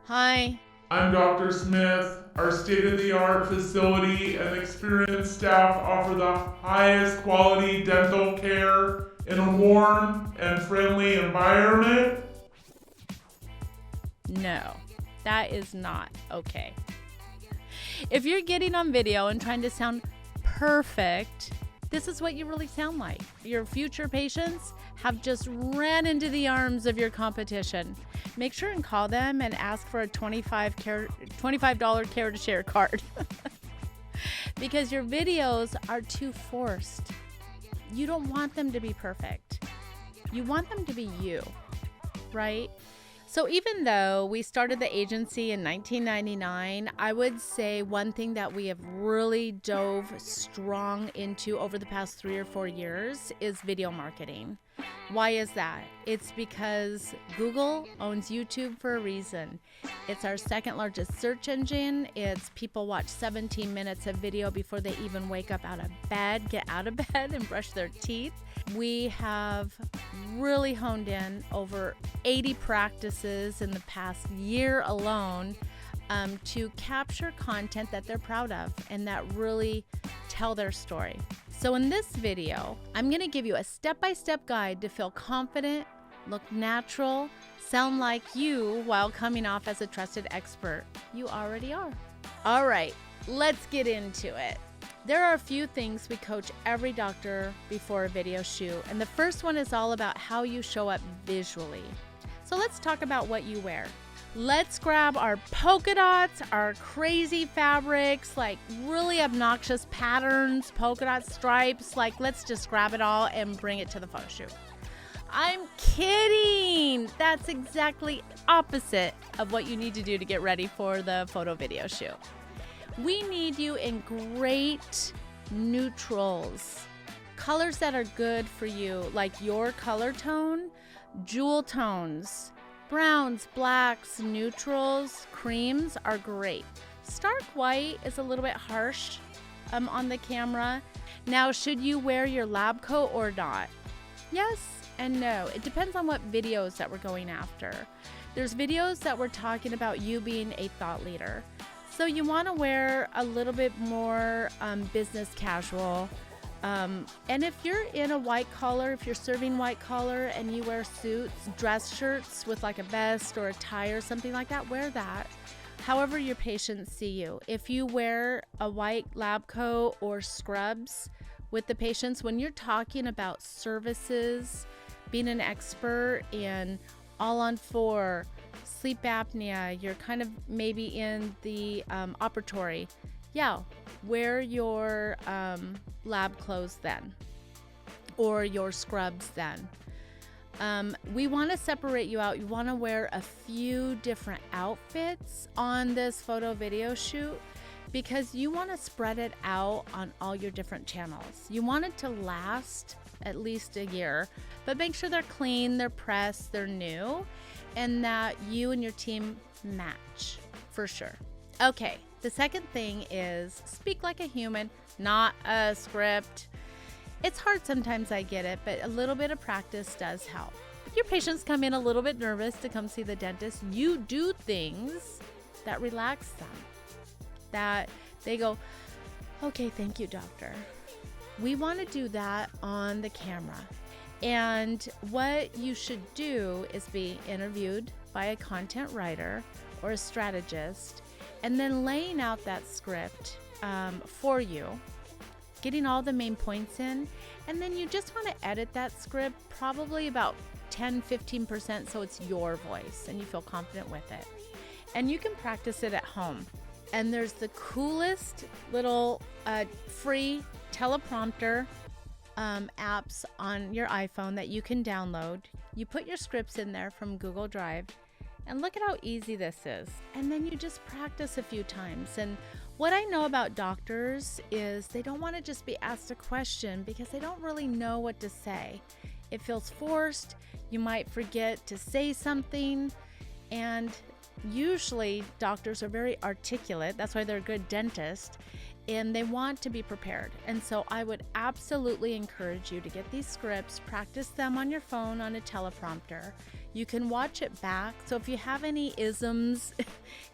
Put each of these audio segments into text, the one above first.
Hi. I'm Dr. Smith. Our state-of-the-art facility and experienced staff offer the highest quality dental care in a warm and friendly environment. No, that is not okay. If you're getting on video and trying to sound perfect, this is what you really sound like. Your future patients have just ran into the arms of your competition. Make sure and call them and ask for a $25 care to share card because your videos are too forced. You don't want them to be perfect. You want them to be you, right? So even though we started the agency in 1999, I would say one thing that we have really dove strong into over the past 3 or 4 years is video marketing. Why is that? It's because Google owns YouTube for a reason. It's our second largest search engine. It's people watch 17 minutes of video before they even wake up out of bed, get out of bed and brush their teeth. We have really honed in over 80 practices in the past year alone to capture content that they're proud of and that really tell their story. So in this video, I'm going to give you a step-by-step guide to feel confident, look natural, sound like you while coming off as a trusted expert. You already are. All right, let's get into it. There are a few things we coach every doctor before a video shoot, and the first one is all about how you show up visually. So let's talk about what you wear. Let's grab our polka dots, our crazy fabrics, like really obnoxious patterns, polka dot stripes, like let's just grab it all and bring it to the photo shoot. I'm kidding. That's exactly opposite of what you need to do to get ready for the photo video shoot. We need you in great neutrals, colors that are good for you, like your color tone, jewel tones, browns, blacks, neutrals, creams are great. Stark white is a little bit harsh on the camera. Now, should you wear your lab coat or not? Yes and no. It depends on what videos that we're going after. There's videos that we're talking about you being a thought leader. So you want to wear a little bit more business casual. And if you're in a white collar, if you're serving white collar and you wear suits, dress shirts with like a vest or a tie or something like that, wear that. However your patients see you. If you wear a white lab coat or scrubs with the patients, when you're talking about services, being an expert in all on four, sleep apnea, you're kind of maybe in the operatory. Yeah, wear your lab clothes then, or your scrubs then. We want to separate you out. You want to wear a few different outfits on this photo video shoot because you want to spread it out on all your different channels. You want it to last at least a year, but make sure they're clean, they're pressed, they're new, and that you and your team match for sure. Okay, the second thing is speak like a human, not a script. It's hard sometimes, I get it, but a little bit of practice does help. If your patients come in a little bit nervous to come see the dentist, you do things that relax them, that they go, okay, thank you, doctor. We want to do that on the camera. And what you should do is be interviewed by a content writer or a strategist, and then laying out that script for you, getting all the main points in, and then you just want to edit that script probably about 10-15% so it's your voice and you feel confident with it. And you can practice it at home. And there's the coolest little free teleprompter apps on your iPhone that you can download. You put your scripts in there from Google Drive, and look at how easy this is. And then you just practice a few times. And what I know about doctors is they don't want to just be asked a question because they don't really know what to say. It feels forced. You might forget to say something. And usually doctors are very articulate. That's why they're a good dentist. and they want to be prepared. And so I would absolutely encourage you to get these scripts, practice them on your phone on a teleprompter. You can watch it back. So if you have any isms,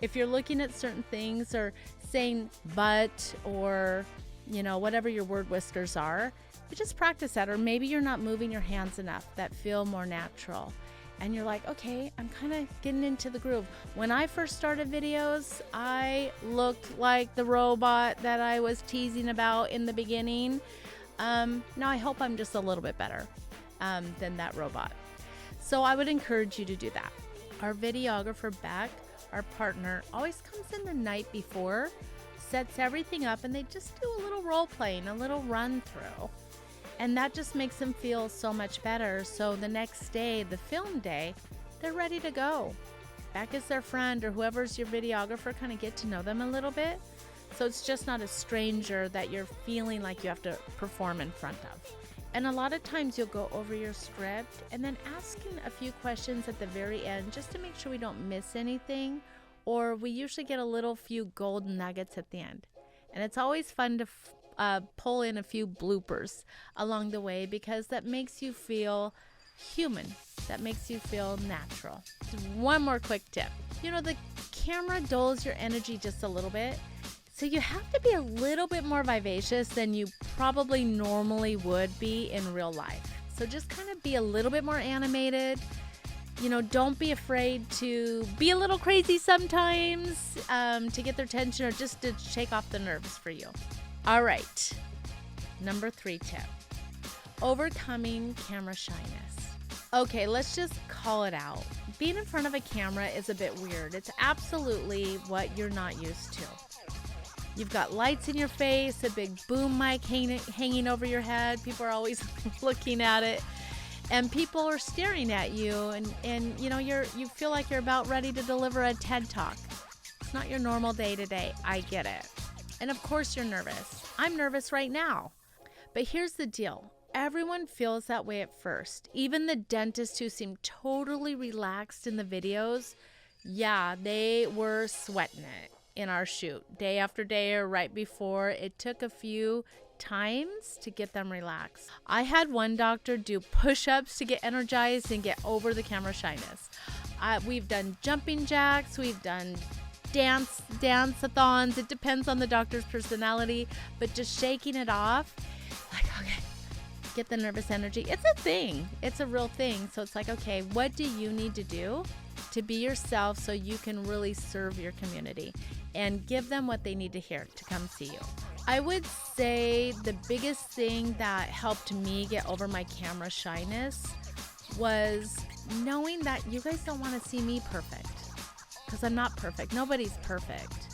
if you're looking at certain things or saying but or, whatever your word whiskers are, you just practice that. Or maybe you're not moving your hands enough that feel more natural. And you're like, okay, I'm kind of getting into the groove. When I first started videos, I looked like the robot that I was teasing about in the beginning. Now I hope I'm just a little bit better than that robot. So I would encourage you to do that. Our videographer, Beck, our partner, always comes in the night before, sets everything up, and they just do a little role playing, a little run through. And that just makes them feel so much better. So the next day, the film day, they're ready to go. Beck is their friend, or whoever's your videographer, kind of get to know them a little bit. So it's just not a stranger that you're feeling like you have to perform in front of. And a lot of times you'll go over your script and then asking a few questions at the very end just to make sure we don't miss anything. Or we usually get a few gold nuggets at the end. And it's always fun to pull in a few bloopers along the way, because that makes you feel human. That makes you feel natural. One more quick tip. The camera dulls your energy just a little bit. So you have to be a little bit more vivacious than you probably normally would be in real life. So just kind of be a little bit more animated. Don't be afraid to be a little crazy sometimes to get their attention, or just to shake off the nerves for you. All right, number 3 tip, overcoming camera shyness. Okay, let's just call it out. Being in front of a camera is a bit weird. It's absolutely what you're not used to. You've got lights in your face, a big boom mic hanging over your head. People are always looking at it, and people are staring at you, and you feel like you're about ready to deliver a TED Talk. It's not your normal day-to-day. I get it. And of course you're nervous. I'm nervous right now. But here's the deal. Everyone feels that way at first. Even the dentists who seem totally relaxed in the videos, yeah, they were sweating it in our shoot. Day after day or right before. It took a few times to get them relaxed. I had one doctor do push-ups to get energized and get over the camera shyness. We've done jumping jacks. We've done dance-a-thons. It depends on the doctor's personality, but just shaking it off, like, okay, get the nervous energy. It's a thing. It's a real thing. So it's like, okay, what do you need to do to be yourself so you can really serve your community and give them what they need to hear to come see you? I would say the biggest thing that helped me get over my camera shyness was knowing that you guys don't want to see me perfect. Because I'm not perfect. Nobody's perfect.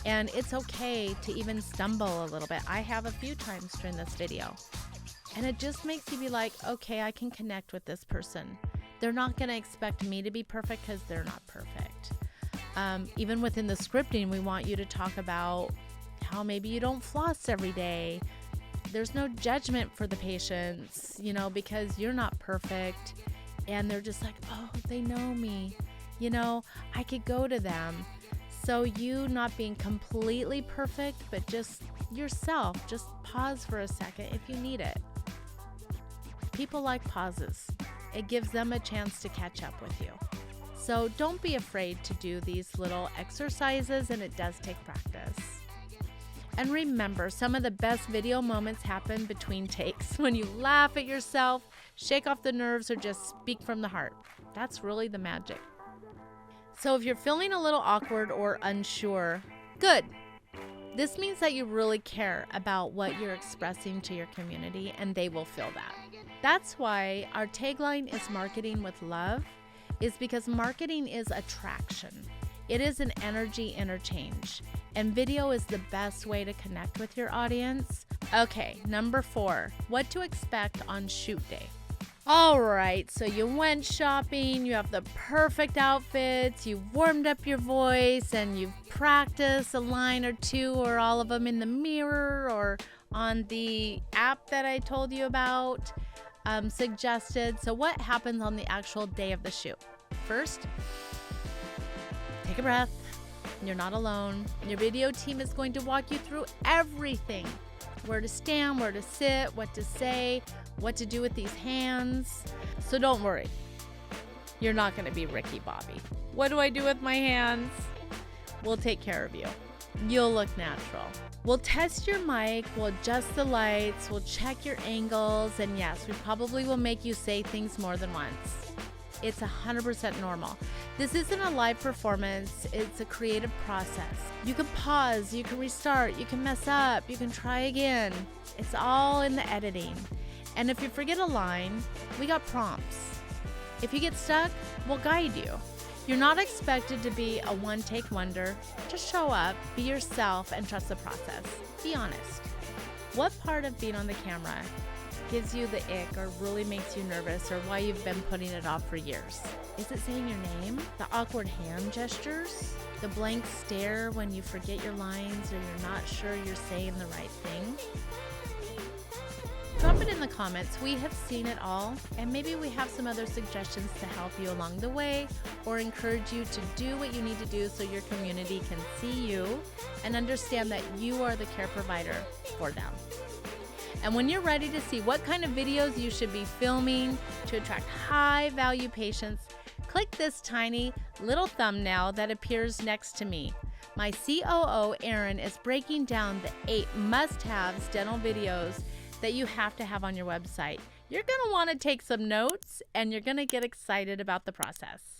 And it's okay to even stumble a little bit. I have a few times during this video. And it just makes you be like, okay, I can connect with this person. They're not going to expect me to be perfect because they're not perfect. Even within the scripting, we want you to talk about how maybe you don't floss every day. There's no judgment for the patients, because you're not perfect. And they're just like, oh, they know me. I could go to them. So you not being completely perfect, but just yourself. Just pause for a second if you need it. People like pauses. It gives them a chance to catch up with you. So don't be afraid to do these little exercises, and it does take practice. And remember, some of the best video moments happen between takes, when you laugh at yourself, shake off the nerves, or just speak from the heart. That's really the magic. So if you're feeling a little awkward or unsure, good. This means that you really care about what you're expressing to your community, and they will feel that. That's why our tagline is marketing with love, is because marketing is attraction. It is an energy interchange, and video is the best way to connect with your audience. Okay, number 4, what to expect on shoot day. All right, so you went shopping, you have the perfect outfits, you've warmed up your voice, and you've practiced a line or two or all of them in the mirror or on the app that I told you about, suggested. So what happens on the actual day of the shoot? First, take a breath, You're not alone. Your video team is going to walk you through everything. Where to stand, where to sit, what to say, what to do with these hands. So don't worry. You're not going to be Ricky Bobby. What do I do with my hands? We'll take care of you. You'll look natural. We'll test your mic, we'll adjust the lights, we'll check your angles, and yes, we probably will make you say things more than once. It's 100% normal. This isn't a live performance, it's a creative process. You can pause, you can restart, you can mess up, you can try again. It's all in the editing. And if you forget a line, we got prompts. If you get stuck, we'll guide you. You're not expected to be a one-take wonder. Just show up, be yourself, and trust the process. Be honest. What part of being on the camera gives you the ick or really makes you nervous, or why you've been putting it off for years? Is it saying your name? The awkward hand gestures? The blank stare when you forget your lines or you're not sure you're saying the right thing? Drop it in the comments. We have seen it all, and maybe we have some other suggestions to help you along the way or encourage you to do what you need to do so your community can see you and understand that you are the care provider for them. And when you're ready to see what kind of videos you should be filming to attract high-value patients, click this tiny little thumbnail that appears next to me. My COO, Erin, is breaking down the 8 must-haves dental videos that you have to have on your website. You're going to want to take some notes, and you're going to get excited about the process.